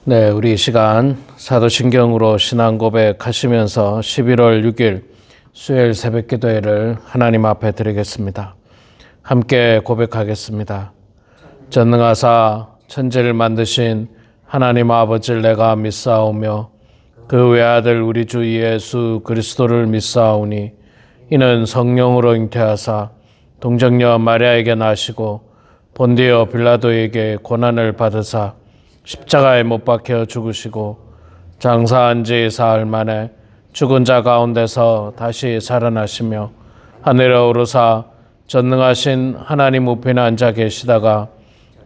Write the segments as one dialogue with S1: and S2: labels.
S1: 네, 우리 이 시간 사도신경으로 신앙 고백하시면서 11월 6일 수요일 새벽 기도회를 하나님 앞에 드리겠습니다. 함께 고백하겠습니다. 전능하사 천지를 만드신 하나님 아버지를 내가 믿사오며 그 외아들 우리 주 예수 그리스도를 믿사오니 이는 성령으로 잉태하사 동정녀 마리아에게 나시고 본디오 빌라도에게 고난을 받으사 십자가에 못 박혀 죽으시고 장사한 지 사흘 만에 죽은 자 가운데서 다시 살아나시며 하늘에 오르사 전능하신 하나님 우편에 앉아 계시다가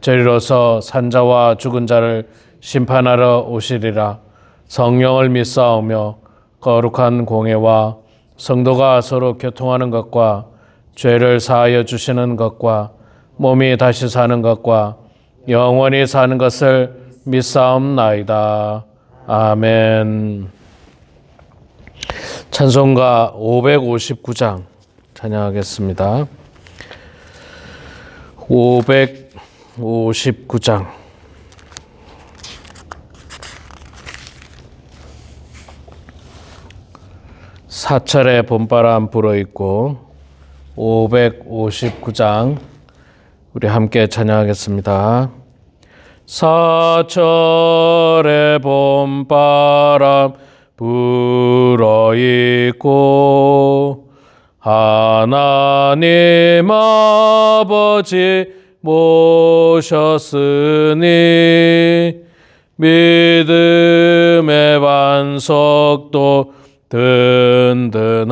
S1: 저리로서 산자와 죽은 자를 심판하러 오시리라. 성령을 믿사오며 거룩한 공회와 성도가 서로 교통하는 것과 죄를 사하여 주시는 것과 몸이 다시 사는 것과 영원히 사는 것을 믿사옵나이다. 아멘. 찬송가 559장 찬양하겠습니다. 559장 사철의 봄바람 불어있고 559장 우리 함께 찬양하겠습니다. 사철의 봄바람 불어있고 하나님 아버지 모셨으니 믿음의 반석도 든든하다.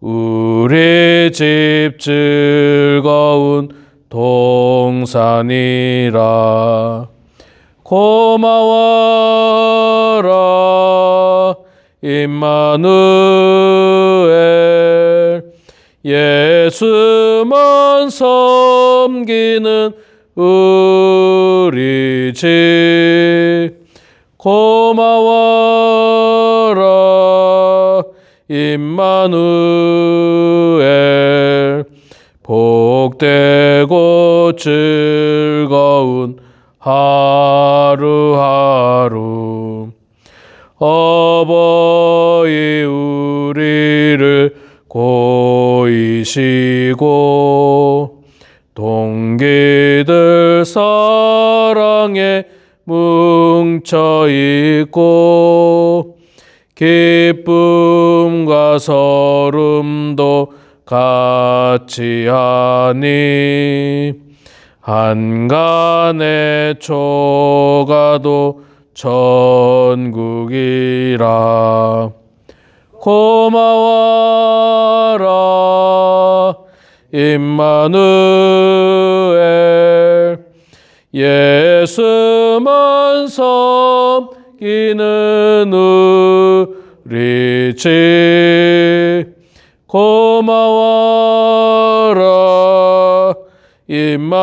S1: 우리 집 즐거운 동산이라. 고마워라 임마누엘. 예수만 섬기는 우리 집. 고마워라 임마누엘. 복되고 즐거운 하루하루. 어버이 우리를 고이시고 동기들 사랑에 뭉쳐있고 기쁨과 서름도 같이 하니 한간의 초가도 천국이라. 고마워라 임마누엘. 예수만 섬기는 우리 집. 고마워라 임마누엘.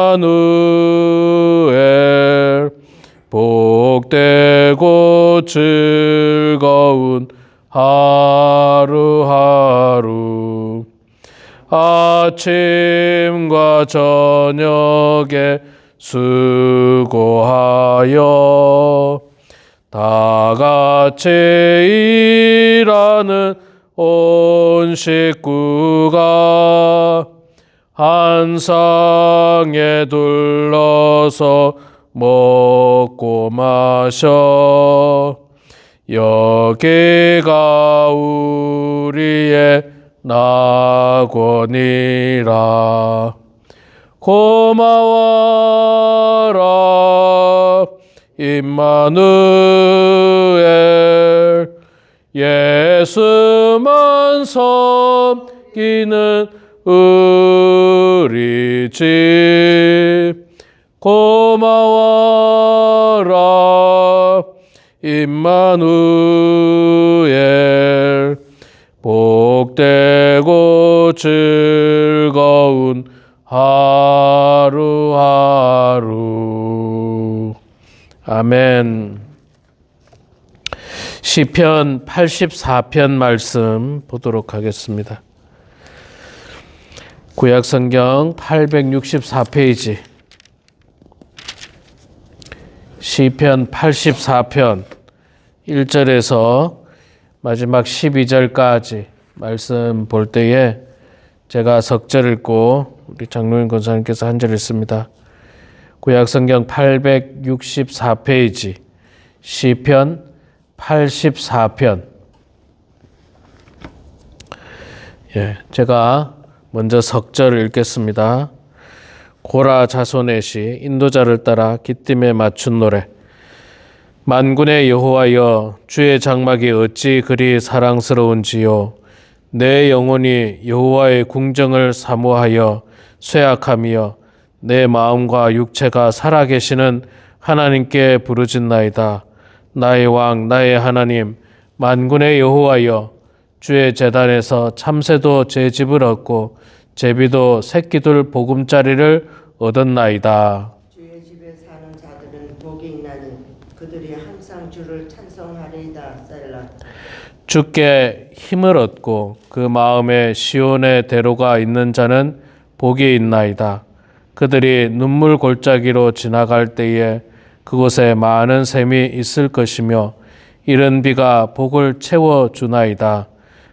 S1: 복되고 즐거운 하루하루. 아침과 저녁에 수고하여 다 같이 일하는 온 식구가 한 상에 둘러서 먹고 마셔. 여기가 우리의 낙원이라. 고마워라 임마누엘. 예수만 섬기는 우리 집. 고마워라 임마누엘. 복되고 즐거운 하루하루. 아멘. 시편 84편 말씀 보도록 하겠습니다. 구약성경 864페이지 시편 84편 1절에서 마지막 12절까지 말씀 볼 때에 제가 석절 읽고 우리 장로인 권사님께서 한 절 읽습니다. 구약성경 864페이지 시편 84편. 제가 먼저 석절을 읽겠습니다. 고라 자손의 시 인도자를 따라 기쁨에 맞춘 노래. 만군의 여호와여, 주의 장막이 어찌 그리 사랑스러운지요. 내 영혼이 여호와의 궁정을 사모하여 쇠약하며 내 마음과 육체가 살아계시는 하나님께 부르짖나이다. 나의 왕 나의 하나님 만군의 여호와여, 주의 제단에서 참새도 제 집을 얻고 제비도 새끼들 보금자리를 얻었나이다.
S2: 주의 집에 사는 자들은 복이 있나니 그들이 항상 주를 찬송하리이다. 셀라.
S1: 주께 힘을 얻고 그 마음에 시온의 대로가 있는 자는 복이 있나이다. 그들이 눈물 골짜기로 지나갈 때에 그곳에 많은 샘이 있을 것이며 이른 비가 복을 채워주나이다.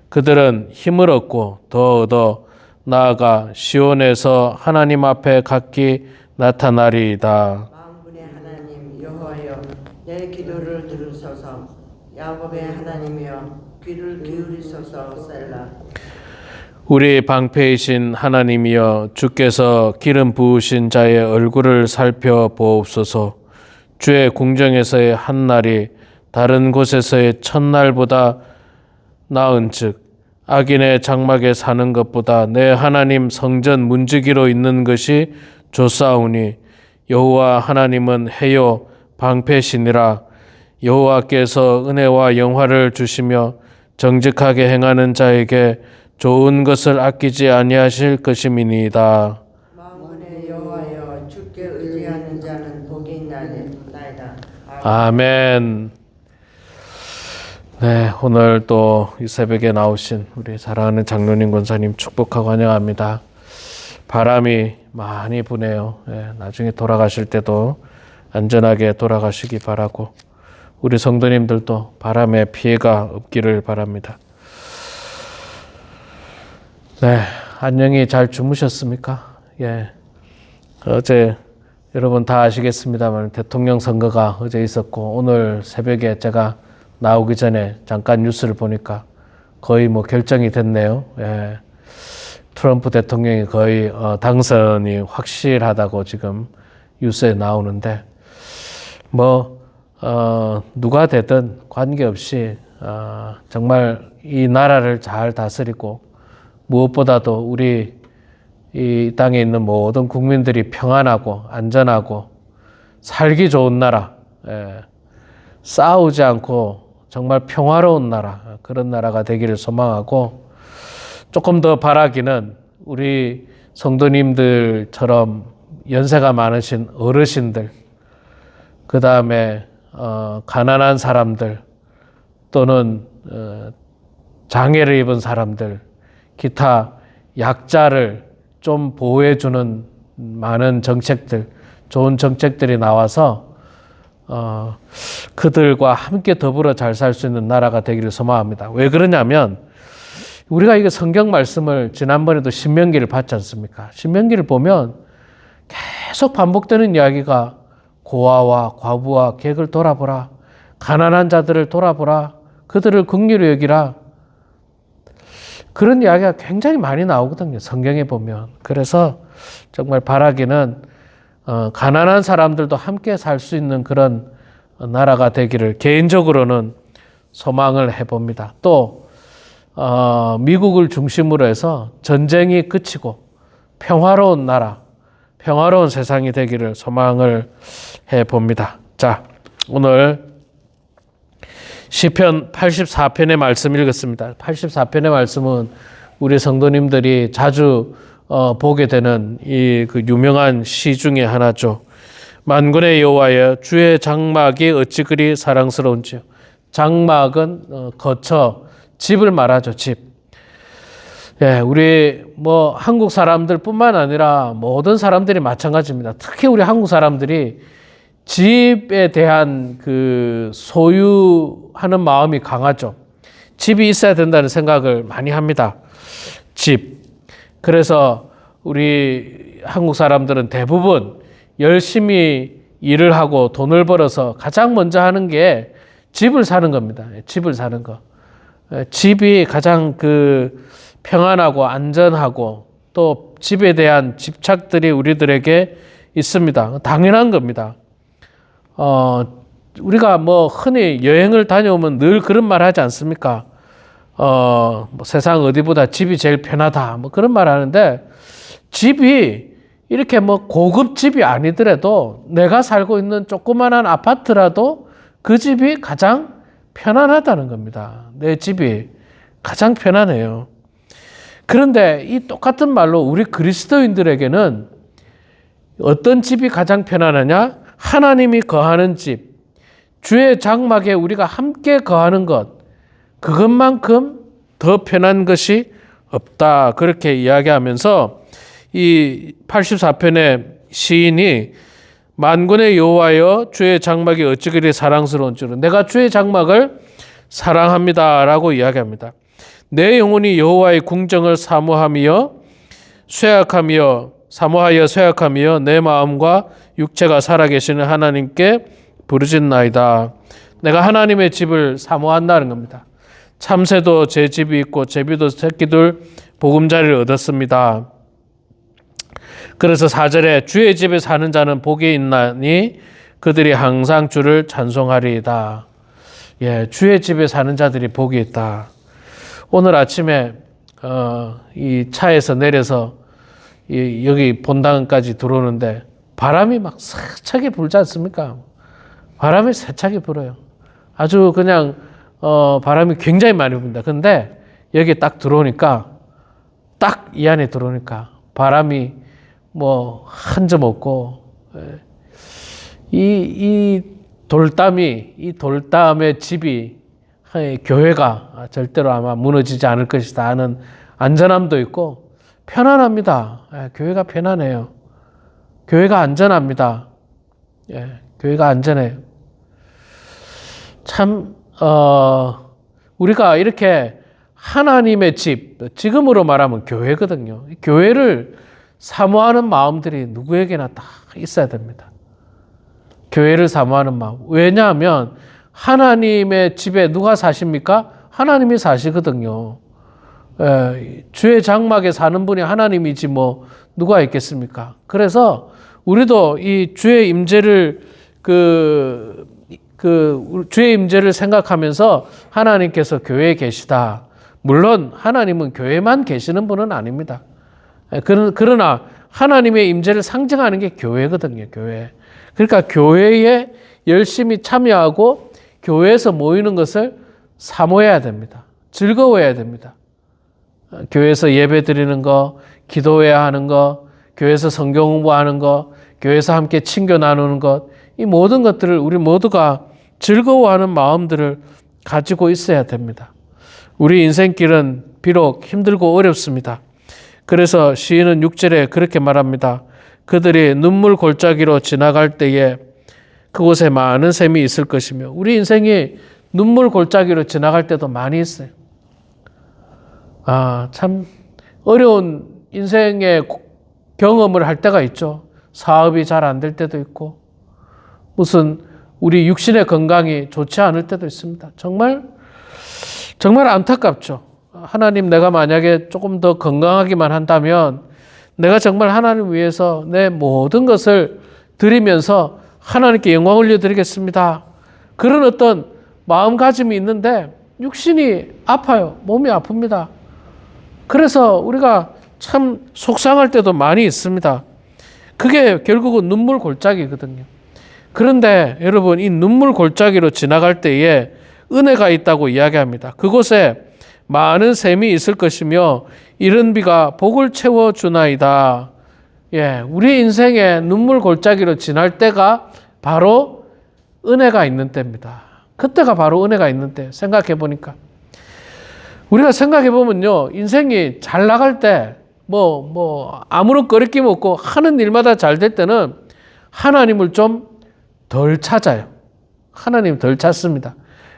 S1: 그들은 힘을 얻고 더 얻어 나아가 시온에서 하나님 앞에 각기 나타나리이다.
S2: 만군의 하나님 여호와여, 내 기도를 들으소서. 야곱의 하나님이여, 귀를 기울이소서. 셀라.
S1: 우리 방패이신 하나님이여, 주께서 기름 부으신 자의 얼굴을 살펴보옵소서. 주의 궁정에서의 한 날이 다른 곳에서의 첫날보다 나은즉 악인의 장막에 사는 것보다 내 하나님 성전 문지기로 있는 것이 좋사오니 여호와 하나님은 해요 방패시니라. 여호와께서 은혜와 영화를 주시며 정직하게 행하는 자에게 좋은 것을 아끼지 아니하실 것임이니이다.
S2: 만군의 여호와여, 주께 의지하는 자는 복이 있나이다.
S1: 아멘. 네, 오늘 또 이 새벽에 나오신 우리 사랑하는 장로님 권사님 축복하고 환영합니다. 바람이 많이 부네요. 나중에 돌아가실 때도 안전하게 돌아가시기 바라고 우리 성도님들도 바람에 피해가 없기를 바랍니다. 네, 안녕히 잘 주무셨습니까? 어제 여러분 다 아시겠습니다만 대통령 선거가 어제 있었고 오늘 새벽에 제가 나오기 전에 잠깐 뉴스를 보니까 거의 결정이 됐네요. 트럼프 대통령이 거의 당선이 확실하다고 지금 뉴스에 나오는데 누가 되든 관계없이 정말 이 나라를 잘 다스리고 무엇보다도 우리 이 땅에 있는 모든 국민들이 평안하고 안전하고 살기 좋은 나라, 싸우지 않고 정말 평화로운 나라, 그런 나라가 되기를 소망하고 조금 더 바라기는 우리 성도님들처럼 연세가 많으신 어르신들, 그 다음에 가난한 사람들 또는 장애를 입은 사람들, 기타 약자를 좀 보호해주는 많은 정책들, 좋은 정책들이 나와서 그들과 함께 더불어 잘 살 수 있는 나라가 되기를 소망합니다. 왜 그러냐면 우리가 이게 성경 말씀을 지난번에도 신명기를 봤지 않습니까? 신명기를 보면 계속 반복되는 이야기가 고아와 과부와 객을 돌아보라, 가난한 자들을 돌아보라, 그들을 긍휼히 여기라, 그런 이야기가 굉장히 많이 나오거든요. 성경에 보면. 그래서 정말 바라기는 가난한 사람들도 함께 살 수 있는 그런 나라가 되기를 개인적으로는 소망을 해봅니다. 또 미국을 중심으로 해서 전쟁이 그치고 평화로운 나라, 평화로운 세상이 되기를 소망을 해봅니다. 자, 오늘 시편 84편의 말씀 읽었습니다. 84편의 말씀은 우리 성도님들이 자주 보게 되는 그 유명한 시 중에 하나죠. 만군의 여호와여, 주의 장막이 어찌 그리 사랑스러운지요. 장막은 거처, 집을 말하죠. 집. 우리 한국 사람들뿐만 아니라 모든 사람들이 마찬가지입니다. 특히 우리 한국 사람들이 집에 대한 그 소유하는 마음이 강하죠. 집이 있어야 된다는 생각을 많이 합니다. 집. 그래서 우리 한국 사람들은 대부분 열심히 일을 하고 돈을 벌어서 가장 먼저 하는 게 집을 사는 겁니다. 집을 사는 거. 집이 가장 그 평안하고 안전하고 또 집에 대한 집착들이 우리들에게 있습니다. 당연한 겁니다. 우리가 뭐 흔히 여행을 다녀오면 늘 그런 말 하지 않습니까? 뭐 세상 어디보다 집이 제일 편하다. 뭐 그런 말 하는데 집이 이렇게 뭐 고급 집이 아니더라도 내가 살고 있는 조그만한 아파트라도 그 집이 가장 편안하다는 겁니다. 내 집이 가장 편안해요. 그런데 이 똑같은 말로 우리 그리스도인들에게는 어떤 집이 가장 편안하냐? 하나님이 거하는 집, 주의 장막에 우리가 함께 거하는 것, 그것만큼 더 편한 것이 없다. 그렇게 이야기하면서 이 84편의 시인이 만군의 여호와여 주의 장막이 어찌 그리 사랑스러운 줄은 내가 주의 장막을 사랑합니다라고 이야기합니다. 내 영혼이 여호와의 궁정을 사모하여 쇠약하며 내 마음과 육체가 살아계시는 하나님께 부르짖나이다. 내가 하나님의 집을 사모한다는 겁니다. 참새도 제 집이 있고 제비도 새끼들 보금자리를 얻었습니다. 그래서 4절에 주의 집에 사는 자는 복이 있나니 그들이 항상 주를 찬송하리이다. 예, 주의 집에 사는 자들이 복이 있다. 오늘 아침에 이 차에서 내려서 여기 본당까지 들어오는데 바람이 막 세차게 불지 않습니까? 바람이 세차게 불어요. 아주 그냥 바람이 굉장히 많이 붑니다. 근데 여기 딱 들어오니까 딱 이 안에 들어오니까 바람이 뭐 한 점 없고 이 돌담의 집이 교회가 절대로 아마 무너지지 않을 것이다 하는 안전함도 있고 편안합니다. 교회가 편안해요. 교회가 안전합니다. 교회가 안전해요. 참 우리가 이렇게 하나님의 집, 지금으로 말하면 교회거든요. 교회를 사모하는 마음들이 누구에게나 다 있어야 됩니다. 교회를 사모하는 마음. 왜냐하면 하나님의 집에 누가 사십니까? 하나님이 사시거든요. 주의 장막에 사는 분이 하나님이지 뭐 누가 있겠습니까? 그래서 우리도 이 주의 임재를 주의 임재를 생각하면서 하나님께서 교회에 계시다. 물론 하나님은 교회만 계시는 분은 아닙니다. 그러나 하나님의 임재를 상징하는 게 교회거든요. 교회. 그러니까 교회에 열심히 참여하고 교회에서 모이는 것을 사모해야 됩니다. 즐거워해야 됩니다. 교회에서 예배 드리는 거, 기도해야 하는 거, 교회에서 성경 공부하는 거, 교회에서 함께 친교 나누는 것, 이 모든 것들을 우리 모두가 즐거워하는 마음들을 가지고 있어야 됩니다. 우리 인생길은 비록 힘들고 어렵습니다. 그래서 시인은 6절에 그렇게 말합니다. 그들이 눈물 골짜기로 지나갈 때에 그곳에 많은 샘이 있을 것이며, 우리 인생이 눈물 골짜기로 지나갈 때도 많이 있어요. 참 어려운 인생의 경험을 할 때가 있죠. 사업이 잘 안 될 때도 있고, 무슨 우리 육신의 건강이 좋지 않을 때도 있습니다. 정말 안타깝죠. 하나님, 내가 만약에 조금 더 건강하기만 한다면 내가 정말 하나님 위해서 내 모든 것을 드리면서 하나님께 영광 올려드리겠습니다. 그런 어떤 마음가짐이 있는데 육신이 아파요. 몸이 아픕니다. 그래서 우리가 참 속상할 때도 많이 있습니다. 그게 결국은 눈물 골짜기거든요. 그런데 여러분, 이 눈물 골짜기로 지나갈 때에 은혜가 있다고 이야기합니다. 그곳에 많은 샘이 있을 것이며 이른 비가 복을 채워주나이다. 우리 인생의 눈물 골짜기로 지날 때가 바로 은혜가 있는 때입니다. 그때가 바로 은혜가 있는 때. 생각해 보니까 우리가 생각해 보면요, 인생이 잘 나갈 때 아무런 거리낌 없고 하는 일마다 잘 될 때는 하나님을 좀 덜 찾아요. 하나님 덜 찾습니다.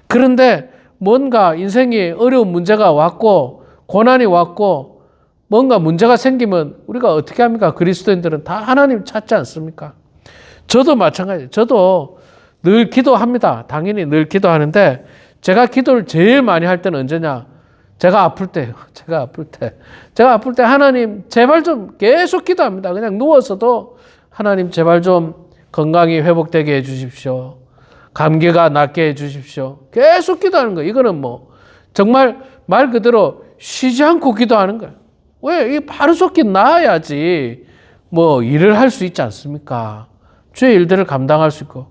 S1: 그런데 뭔가 인생에 어려운 문제가 왔고 고난이 왔고 뭔가 문제가 생기면 우리가 어떻게 합니까? 그리스도인들은 다 하나님 찾지 않습니까? 저도 마찬가지예요. 저도 늘 기도합니다. 당연히 늘 기도하는데 제가 기도를 제일 많이 할 때는 언제냐? 제가 아플 때예요. 제가 아플 때 하나님 제발 좀 계속 기도합니다. 그냥 누워서도 하나님 제발 좀 건강이 회복되게 해 주십시오. 감기가 낫게 해 주십시오. 계속 기도하는 거예요. 이거는 뭐 정말 말 그대로 쉬지 않고 기도하는 거예요. 왜? 이 바로속히 나아야지 뭐 일을 할 수 있지 않습니까? 주의 일들을 감당할 수 있고.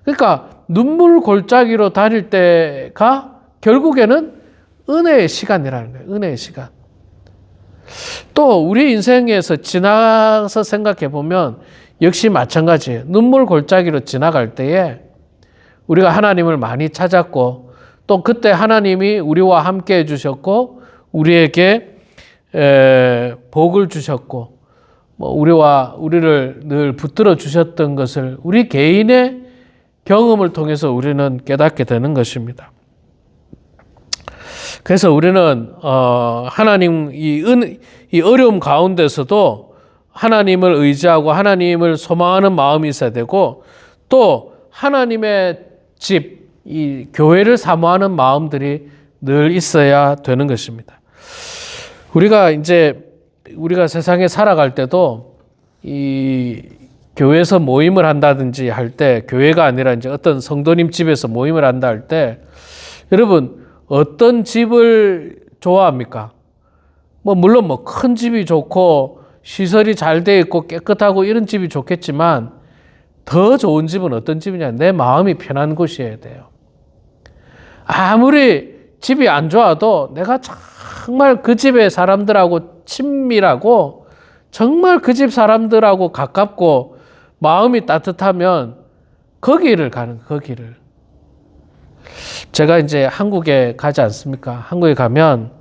S1: 그러니까 눈물 골짜기로 다닐 때가 결국에는 은혜의 시간이라는 거예요. 은혜의 시간. 또 우리 인생에서 지나서 생각해 보면 역시 마찬가지예요. 눈물 골짜기로 지나갈 때에 우리가 하나님을 많이 찾았고 또 그때 하나님이 우리와 함께 해주셨고 우리에게 복을 주셨고 뭐 우리를 늘 붙들어 주셨던 것을 우리 개인의 경험을 통해서 우리는 깨닫게 되는 것입니다. 그래서 우리는 하나님 이 어려움 가운데서도 하나님을 의지하고 하나님을 소망하는 마음이 있어야 되고 또 하나님의 집, 이 교회를 사모하는 마음들이 늘 있어야 되는 것입니다. 우리가 세상에 살아갈 때도 이 교회에서 모임을 한다든지 할 때 교회가 아니라 이제 어떤 성도님 집에서 모임을 한다 할 때 여러분 어떤 집을 좋아합니까? 뭐 물론 뭐 큰 집이 좋고 시설이 잘 돼 있고 깨끗하고 이런 집이 좋겠지만 더 좋은 집은 어떤 집이냐? 내 마음이 편한 곳이어야 돼요. 아무리 집이 안 좋아도 내가 정말 그 집의 사람들하고 친밀하고 정말 그 집 사람들하고 가깝고 마음이 따뜻하면 거기를 가는 거예요. 거기를. 제가 이제 한국에 가지 않습니까? 한국에 가면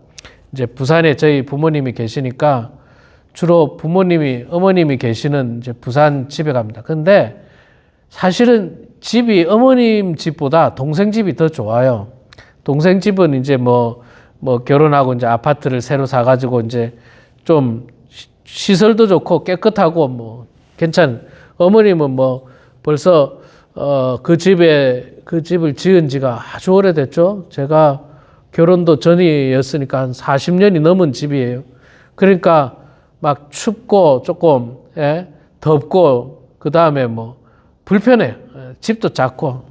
S1: 이제 부산에 저희 부모님이 계시니까 주로 어머님이 계시는 이제 부산 집에 갑니다. 근데 사실은 집이 어머님 집보다 동생 집이 더 좋아요. 동생 집은 이제 뭐 결혼하고 이제 아파트를 새로 사가지고 이제 좀 시설도 좋고 깨끗하고 뭐 괜찮은. 어머님은 뭐 벌써 그 집을 지은 지가 아주 오래됐죠. 제가 결혼도 전이었으니까 한 40년이 넘은 집이에요. 그러니까 막 춥고 조금 덥고 그 다음에 뭐 불편해요. 집도 작고.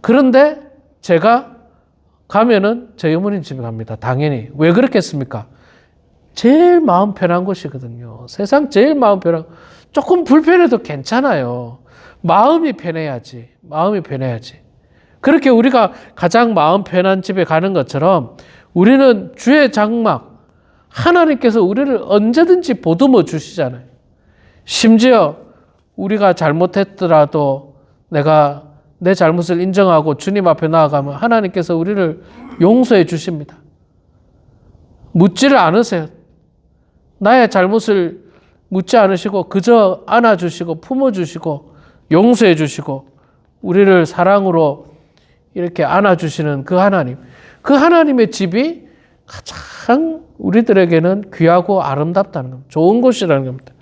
S1: 그런데 제가 가면은 저희 어머님 집에 갑니다. 당연히. 왜 그렇겠습니까? 제일 마음 편한 곳이거든요. 세상 제일 마음 편한. 조금 불편해도 괜찮아요. 마음이 편해야지. 그렇게 우리가 가장 마음 편한 집에 가는 것처럼 우리는 주의 장막, 하나님께서 우리를 언제든지 보듬어 주시잖아요. 심지어 우리가 잘못했더라도 내가 내 잘못을 인정하고 주님 앞에 나아가면 하나님께서 우리를 용서해 주십니다. 묻지를 않으세요. 나의 잘못을 묻지 않으시고 그저 안아주시고 품어주시고 용서해 주시고 우리를 사랑으로 이렇게 안아주시는 그 하나님. 그 하나님의 집이 가장 우리들에게는 귀하고 아름답다는 겁니다. 좋은 곳이라는 겁니다.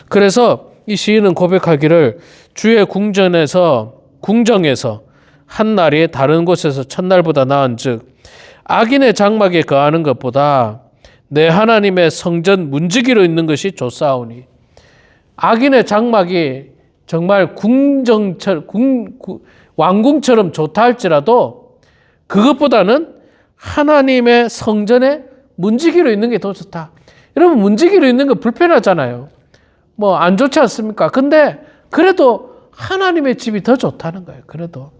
S1: 그래서 이 시인은 고백하기를 주의 궁정에서 한날이 다른 곳에서 첫날보다 나은즉 악인의 장막에 거하는 것보다 내 하나님의 성전 문지기로 있는 것이 좋사오니. 악인의 장막이 정말 왕궁처럼 좋다 할지라도 그것보다는 하나님의 성전에 문지기로 있는 게 더 좋다. 여러분 문지기로 있는 거 불편하잖아요. 뭐 안 좋지 않습니까? 근데 그래도 하나님의 집이 더 좋다는 거예요. 그래도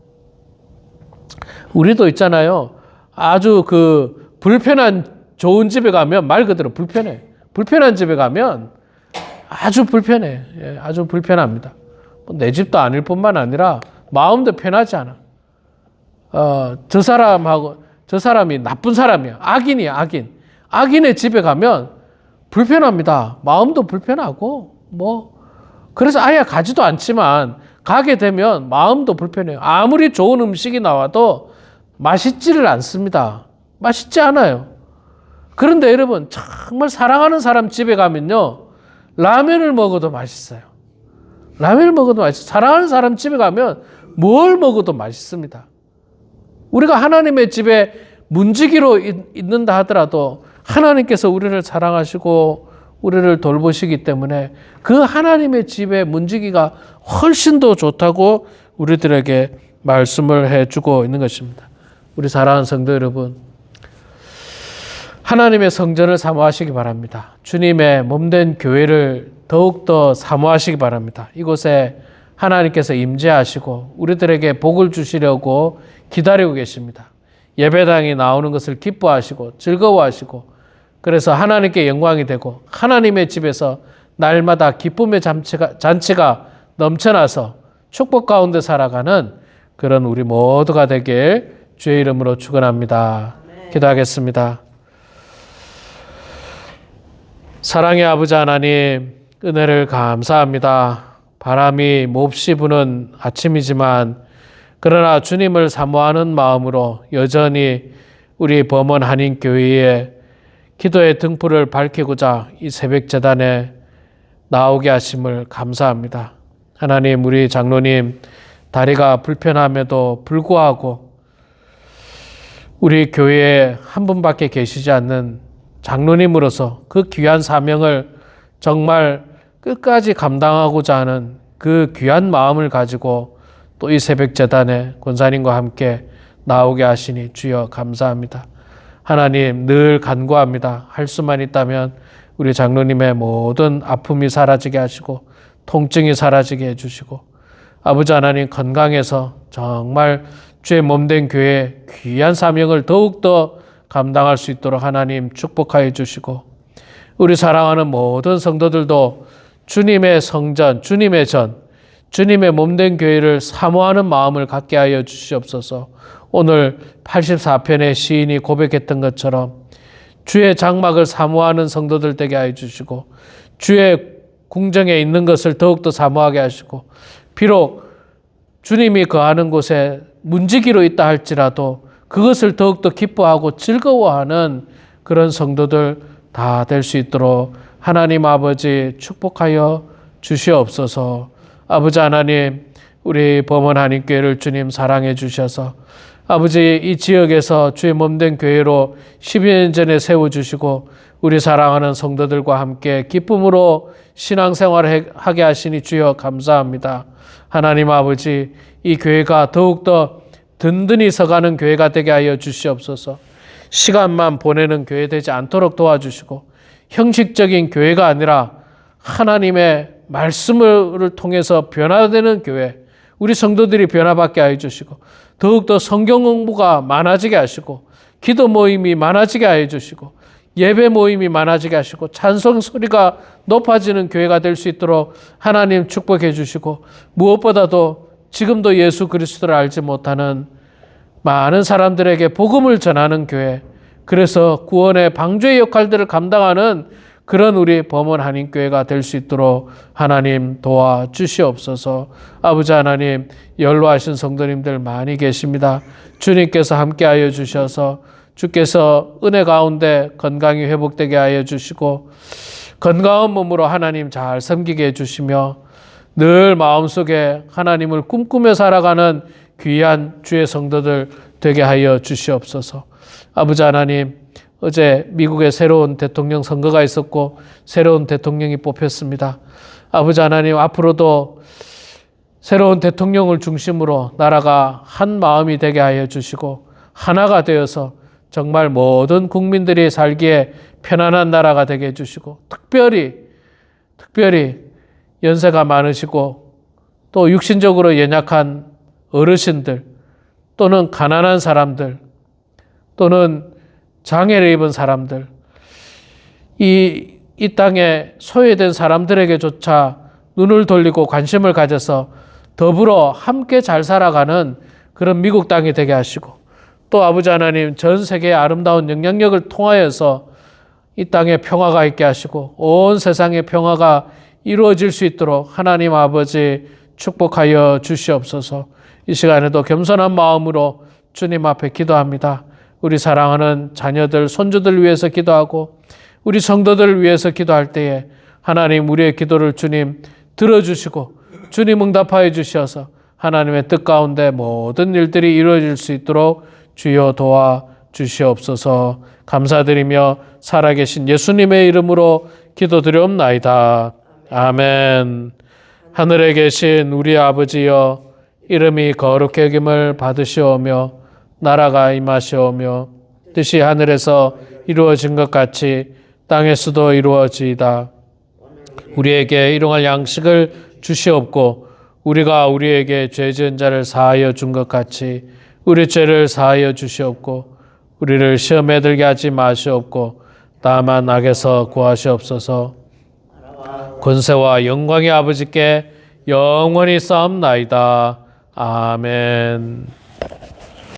S1: 우리도 있잖아요. 아주 그 불편한 좋은 집에 가면 말 그대로 불편해. 불편한 집에 가면 아주 불편해. 아주 불편합니다. 내 집도 아닐 뿐만 아니라 마음도 편하지 않아. 저 사람이 나쁜 사람이야. 악인이야, 악인. 악인의 집에 가면 불편합니다. 마음도 불편하고 그래서 아예 가지도 않지만 가게 되면 마음도 불편해요. 아무리 좋은 음식이 나와도 맛있지를 않습니다. 맛있지 않아요. 그런데 여러분, 정말 사랑하는 사람 집에 가면요, 라면을 먹어도 맛있어요. 라면을 먹어도 맛있어요. 사랑하는 사람 집에 가면 뭘 먹어도 맛있습니다. 우리가 하나님의 집에 문지기로 있는다 하더라도 하나님께서 우리를 사랑하시고 우리를 돌보시기 때문에 그 하나님의 집의 문지기가 훨씬 더 좋다고 우리들에게 말씀을 해주고 있는 것입니다. 우리 사랑하는 성도 여러분, 하나님의 성전을 사모하시기 바랍니다. 주님의 몸된 교회를 더욱더 사모하시기 바랍니다. 이곳에 하나님께서 임재하시고 우리들에게 복을 주시려고 기다리고 계십니다. 예배당에 나오는 것을 기뻐하시고 즐거워하시고, 그래서 하나님께 영광이 되고 하나님의 집에서 날마다 기쁨의 잔치가 넘쳐나서 축복 가운데 살아가는 그런 우리 모두가 되길 주의 이름으로 축원합니다. 기도하겠습니다. 사랑의 아버지 하나님, 은혜를 감사합니다. 바람이 몹시 부는 아침이지만 그러나 주님을 사모하는 마음으로 여전히 우리 범원 한인교회에 기도의 등불을 밝히고자 이 새벽 제단에 나오게 하심을 감사합니다. 하나님, 우리 장로님 다리가 불편함에도 불구하고 우리 교회에 한 분밖에 계시지 않는 장로님으로서 그 귀한 사명을 정말 끝까지 감당하고자 하는 그 귀한 마음을 가지고 또 이 새벽 제단에 권사님과 함께 나오게 하시니 주여 감사합니다. 하나님, 늘 간구합니다. 할 수만 있다면 우리 장로님의 모든 아픔이 사라지게 하시고 통증이 사라지게 해주시고, 아버지 하나님 건강해서 정말 주의 몸된 교회의 귀한 사명을 더욱더 감당할 수 있도록 하나님 축복하여 주시고, 우리 사랑하는 모든 성도들도 주님의 성전, 주님의 전, 주님의 몸된 교회를 사모하는 마음을 갖게 하여 주시옵소서. 오늘 84편의 시인이 고백했던 것처럼 주의 장막을 사모하는 성도들 되게 하여 주시고, 주의 궁정에 있는 것을 더욱더 사모하게 하시고, 비록 주님이 거하는 곳에 문지기로 있다 할지라도 그것을 더욱더 기뻐하고 즐거워하는 그런 성도들 다 될 수 있도록 하나님 아버지 축복하여 주시옵소서. 아버지 하나님, 우리 범원 한인교회를 주님 사랑해 주셔서 아버지 이 지역에서 주의 몸된 교회로 12년 전에 세워주시고 우리 사랑하는 성도들과 함께 기쁨으로 신앙생활을 하게 하시니 주여 감사합니다. 하나님 아버지, 이 교회가 더욱더 든든히 서가는 교회가 되게 하여 주시옵소서. 시간만 보내는 교회 되지 않도록 도와주시고, 형식적인 교회가 아니라 하나님의 말씀을 통해서 변화되는 교회, 우리 성도들이 변화받게 하여 주시고, 더욱더 성경 공부가 많아지게 하시고, 기도 모임이 많아지게 하여 주시고, 예배 모임이 많아지게 하시고, 찬송 소리가 높아지는 교회가 될 수 있도록 하나님 축복해 주시고, 무엇보다도 지금도 예수 그리스도를 알지 못하는 많은 사람들에게 복음을 전하는 교회, 그래서 구원의 방주의 역할들을 감당하는 그런 우리 범원 한인교회가 될 수 있도록 하나님 도와주시옵소서. 아버지 하나님, 연로하신 성도님들 많이 계십니다. 주님께서 함께하여 주셔서 주께서 은혜 가운데 건강이 회복되게 하여 주시고, 건강한 몸으로 하나님 잘 섬기게 해주시며, 늘 마음속에 하나님을 꿈꾸며 살아가는 귀한 주의 성도들 되게 하여 주시옵소서. 아버지 하나님, 어제 미국에 새로운 대통령 선거가 있었고 새로운 대통령이 뽑혔습니다. 아버지 하나님, 앞으로도 새로운 대통령을 중심으로 나라가 한 마음이 되게 하여 주시고 하나가 되어서 정말 모든 국민들이 살기에 편안한 나라가 되게 해주시고, 특별히 연세가 많으시고 또 육신적으로 연약한 어르신들 또는 가난한 사람들 또는 장애를 입은 사람들, 이 땅에 소외된 사람들에게조차 눈을 돌리고 관심을 가져서 더불어 함께 잘 살아가는 그런 미국 땅이 되게 하시고, 또 아버지 하나님, 전 세계의 아름다운 영향력을 통하여서 이 땅에 평화가 있게 하시고 온 세상의 평화가 이루어질 수 있도록 하나님 아버지 축복하여 주시옵소서. 이 시간에도 겸손한 마음으로 주님 앞에 기도합니다. 우리 사랑하는 자녀들, 손주들 위해서 기도하고 우리 성도들 위해서 기도할 때에 하나님 우리의 기도를 주님 들어주시고 주님 응답하여 주셔서 하나님의 뜻 가운데 모든 일들이 이루어질 수 있도록 주여 도와 주시옵소서. 감사드리며 살아계신 예수님의 이름으로 기도드리옵나이다. 아멘. 하늘에 계신 우리 아버지여, 이름이 거룩히 여김을 받으시오며 나라가 임하시오며 뜻이 하늘에서 이루어진 것 같이 땅에서도 이루어지이다. 우리에게 일용할 양식을 주시옵고 우리가 우리에게 죄 지은 자를 사하여 준 것 같이 우리 죄를 사하여 주시옵고 우리를 시험에 들게 하지 마시옵고 다만 악에서 구하시옵소서. 권세와 영광의 아버지께 영원히 싸움나이다. 아멘.